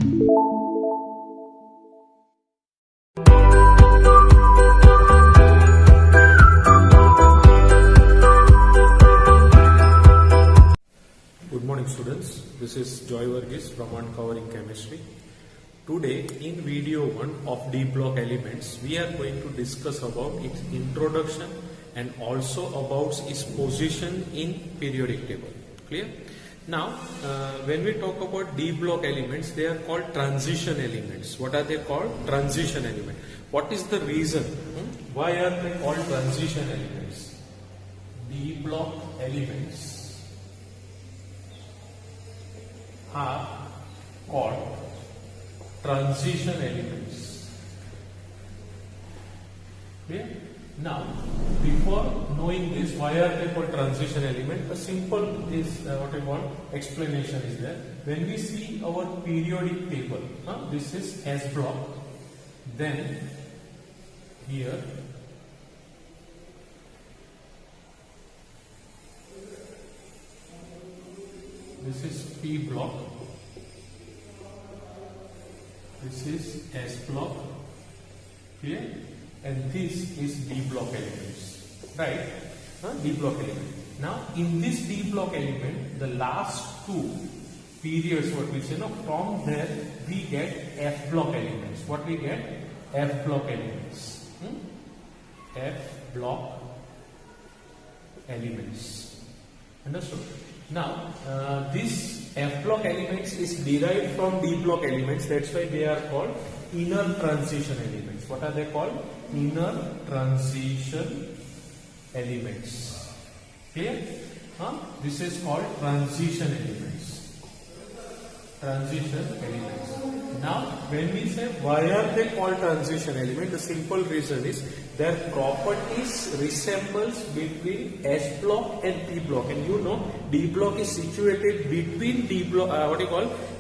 Good morning students, this is Joy Varghese from Uncovering Chemistry. Today in video 1 of D block elements we are going to discuss about its introduction and also about its position in periodic table. Clear? Now when we talk about D block elements, they are called transition elements. What are they called? Transition element. What is the reason? Why are they called transition elements? D block elements are called transition elements. Okay? Now, before knowing this, why are they called transition element? A simple what we call explanation is there. When we see our periodic table, this is S block, then here this is P block, this is S block, clear? And this is D block elements, right? D block element. Now in this D block element, the last two periods, what we say, from there we get F block elements. What we get? F block elements. F block elements. Understood? Now, this F block elements is derived from D block elements. That's why they are called inner transition elements. What are they called? Inner transition elements. Clear? This is called transition elements. Transition elements. Now, when we say why are they called transition elements, the simple reason is their properties resembles between S block and P block, and you know D block is situated between D block,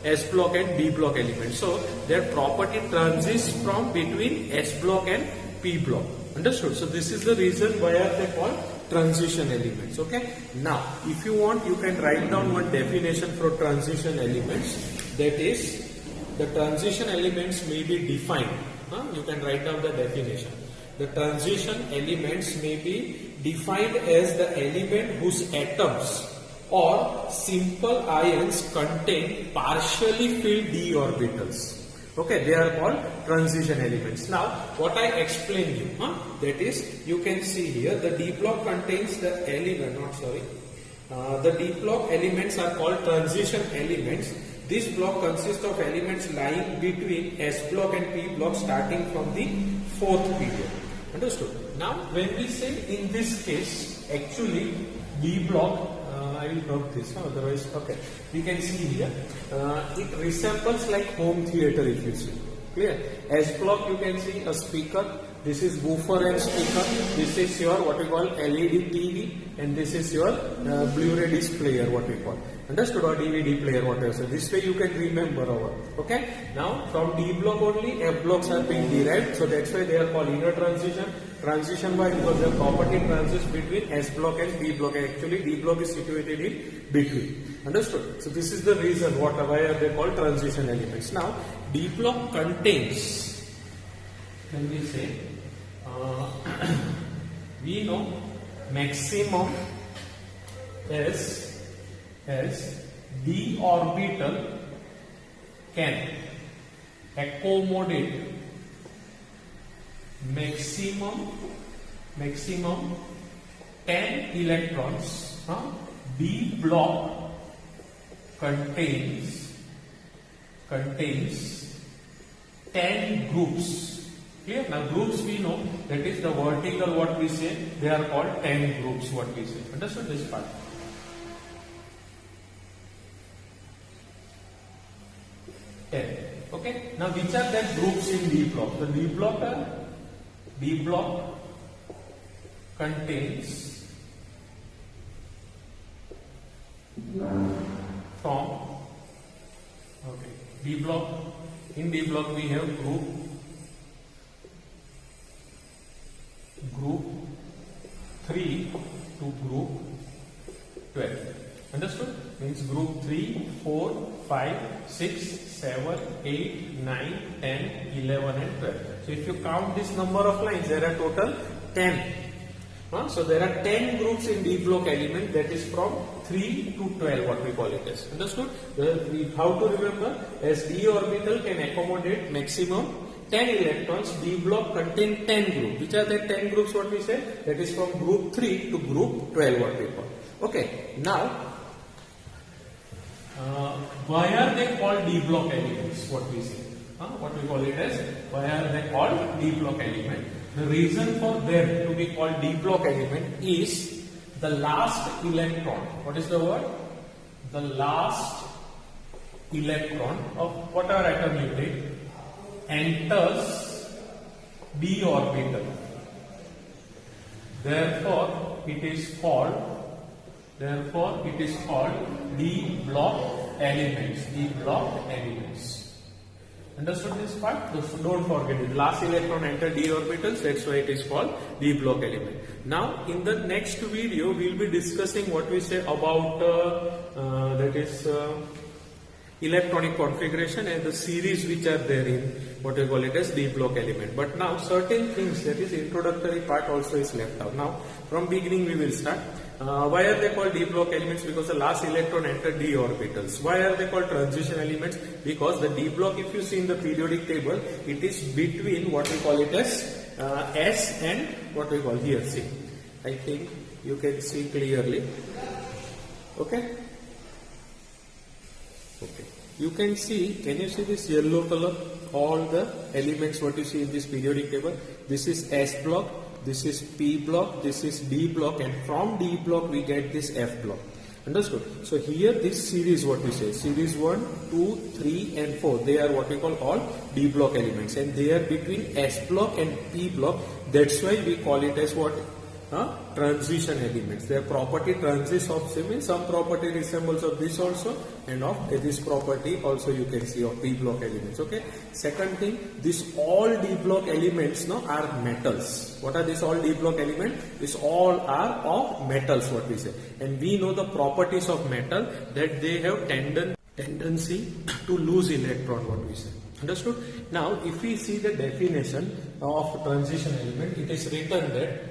S block and D block elements. So their property transits from between S block and P block. Understood? So this is the reason why are they called transition elements. Okay. Now, if you want, you can write down one definition for transition elements. That is, the transition elements may be defined. You can write down the definition. The transition elements may be defined as the element whose atoms or simple ions contain partially filled d orbitals. Okay, they are called transition elements. Now, what I explained you, that is, you can see here the D block contains the element, the D block elements are called transition elements. This block consists of elements lying between S block and P block starting from the fourth period. Understood? Now, when we say in this case, actually D block, I will drop this, otherwise, okay. We can see here, it resembles like home theater if you see. Clear? S block, you can see a speaker. This is woofer and speaker. This is your what we call LED TV, and this is your Blu-ray disc player, what we call. Understood? Or DVD player, whatever. So this way you can remember our. Okay. Now from D block only F blocks are being derived. So that's why they are called inner transition. Transition why? Because their property transits between S block and D block. Actually D block is situated in between. Understood? So this is the reason why are they called transition elements. Now D block contains, when we say, we know maximum as d orbital can accommodate maximum 10 electrons. D block contains 10 groups. Clear? Now groups we know, that is the vertical what we say, they are called 10 groups what we say. Understood this part? Okay. Now which are that groups in D block? The D block contains from D block. In D block we have group 3 to group 12. Understood? Means group 3, 4, 5, 6, 7, 8, 9, 10, 11 and 12. So if you count this number of lines, there are total 10. So there are 10 groups in D block element, that is from 3 to 12 what we call it as. Understood? How to remember? As D orbital can accommodate maximum 10 electrons, D block contain 10 groups. Which are the 10 groups what we said? That is from group 3 to group 12 what we call. Okay, now why are they called D block elements? What we say? What we call it as? Why are they called D block element? The reason for them to be called D block element is the last electron. What is the word? The last electron of whatever atom you take enters D orbital. Therefore, it is called D block elements. D block elements. Understood this part? Don't forget it. Last electron enter D orbitals, that's why it is called D block element. Now, in the next video, we will be discussing what we say about electronic configuration and the series which are there in what we call it as D block element. But now, certain things, that is introductory part also is left out. Now, from beginning we will start. Why are they called D block elements? Because the last electron entered D orbitals. Why are they called transition elements? Because the D block, if you see in the periodic table, it is between what we call it as S and what we call here C. I think you can see clearly. Okay? Okay. You can see, can you see this yellow color? All the elements what you see in this periodic table. This is S block. This is P block, this is D block, and from D block we get this F block. Understood? So here this series what we say, series 1, 2, 3 and 4, they are what we call all D block elements, and they are between S block and P block. That's why we call it as what? Transition elements. Their property transitions of some property resembles of this also, and of this property also you can see of P block elements. Okay. Second thing, this all D block elements are metals. What are these all D block elements? These all are of metals what we say, and we know the properties of metal, that they have tendency to lose electron what we say. Understood? Now if we see the definition of transition element, it is written that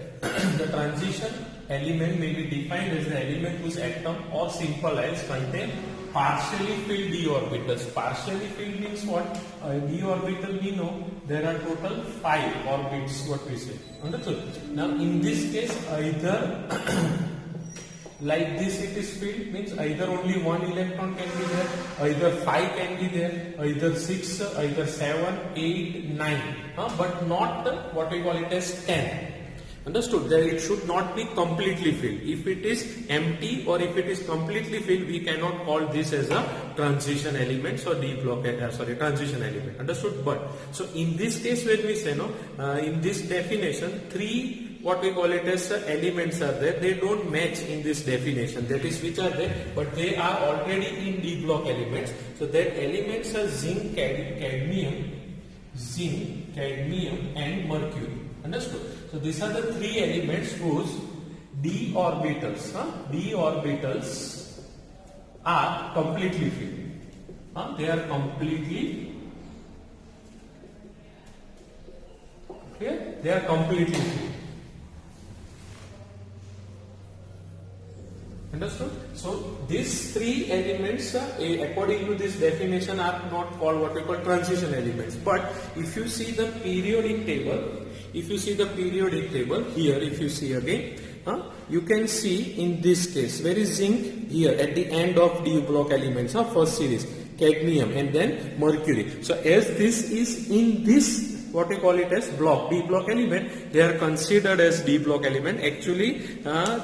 the transition element may be defined as the element whose atom or simple ions contain partially filled d orbitals. Partially filled means what? D orbital we know there are total 5 orbits what we say. Understood? Now in this case either like this it is filled, means either only 1 electron can be there, either 5 can be there, either 6, either 7, 8, 9, but not what we call it as 10. Understood? That it should not be completely filled. If it is empty or if it is completely filled, we cannot call this as a transition element or D block, transition element. Understood? But so in this case, when we say in this definition, 3 what we call it as elements are there. They don't match in this definition. That is which are there, but they are already in D block elements. So that elements are zinc, cadmium, and mercury. Understood? So these are the 3 elements whose d orbitals are completely filled. They are completely clear. They are completely filled. Understood? So these 3 elements, according to this definition, are not called what we call transition elements. But if you see the periodic table. Here, if you see again, you can see in this case, where is zinc? Here at the end of D block elements, first series, cadmium and then mercury. So as this is in this, what we call it as block, D block element, they are considered as D block element. Actually,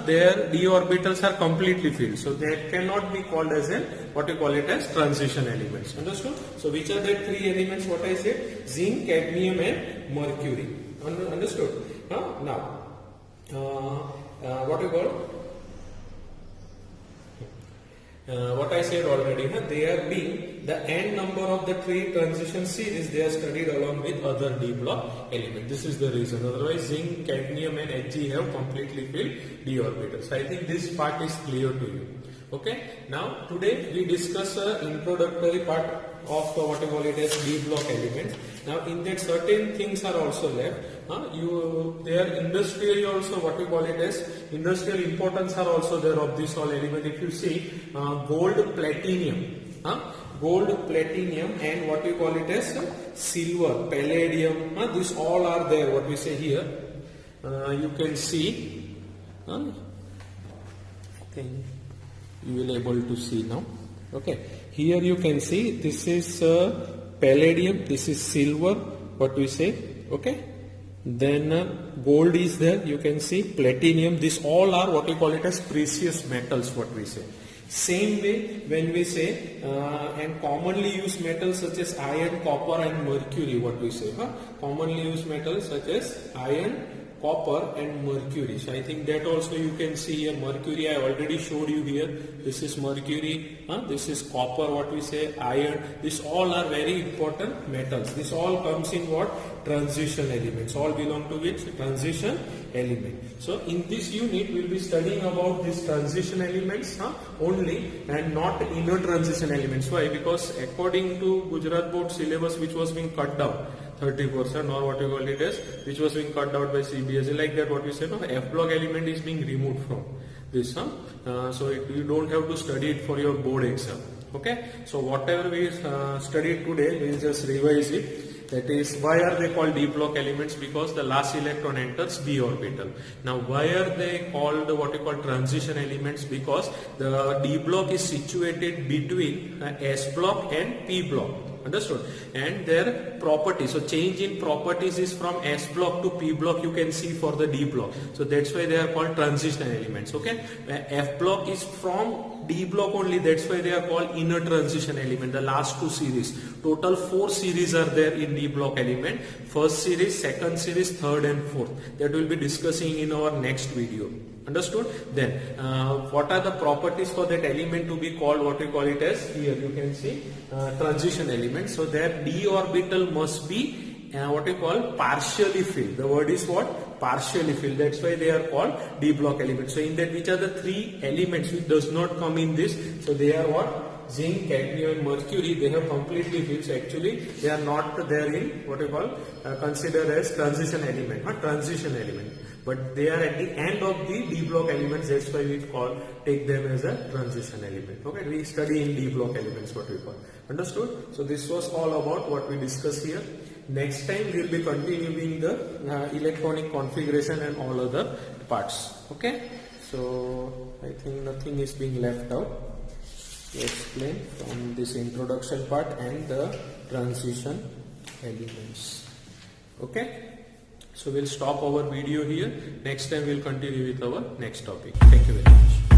their D orbitals are completely filled. So they cannot be called as what we call it as transition elements. Understood? So which are the 3 elements what I said? Zinc, cadmium and mercury. Understood? Now, what we call? What I said already, they are being the n number of the 3 transition series, they are studied along with other D block element. This is the reason. Otherwise, zinc, cadmium and Hg have completely filled D orbitals. So I think this part is clear to you. Okay. Now today we discuss introductory part of what you call it as D block elements. Now in that certain things are also left. They are industrially also what we call it as industrial importance are also there of this all element. If you see gold, platinum. Gold, platinum and what we call it as silver, palladium, these all are there, what we say here. You can see, I think you will able to see now. Okay, here you can see this is palladium, this is silver, what we say. Okay, then gold is there, you can see platinum, these all are what we call it as precious metals, what we say. Same way when we say and commonly used metals such as iron, copper and mercury, what we say, commonly used metals such as iron, copper and mercury. So I think that also you can see here. Mercury I already showed you here. This is mercury, this is copper, what we say, iron. These all are very important metals. This all comes in what? Transition elements. All belong to which? Transition element. So in this unit we will be studying about these transition elements only and not inner transition elements. Why? Because according to Gujarat board syllabus which was being cut down 30% or what you call it as, which was being cut out by CBSE, like that what we said, F block element is being removed from this. So you don't have to study it for your board exam. Okay, so whatever we studied today, we will just revise it. That is, why are they called D block elements? Because the last electron enters d orbital. Now why are they called what you call transition elements? Because the D block is situated between S block and P block. Understood? And their properties, so change in properties is from S block to P block, you can see for the D block. So that's why they are called transition elements. Okay, F block is from D block only, that's why they are called inner transition element. The last two series, total 4 series are there in D block element. First series, second series, third and fourth. That we'll be discussing in our next video. Understood? Then what are the properties for that element to be called what we call it as? Here you can see transition element. So their d orbital must be what we call partially filled. The word is what? Partially filled. That's why they are called D block elements. So in that, which are the 3 elements which does not come in this? So they are what? Zinc, cadmium and mercury, they have completely filled. So actually they are not there in what we call considered as transition element, not transition element. But they are at the end of the D block elements, that's why we take them as a transition element. Okay, we study in D block elements what we call. Understood? So this was all about what we discussed here. Next time we will be continuing the electronic configuration and all other parts. Okay, so I think nothing is being left out to explain from this introduction part and the transition elements. Okay, so we'll stop our video here. Next time we'll continue with our next topic. Thank you very much.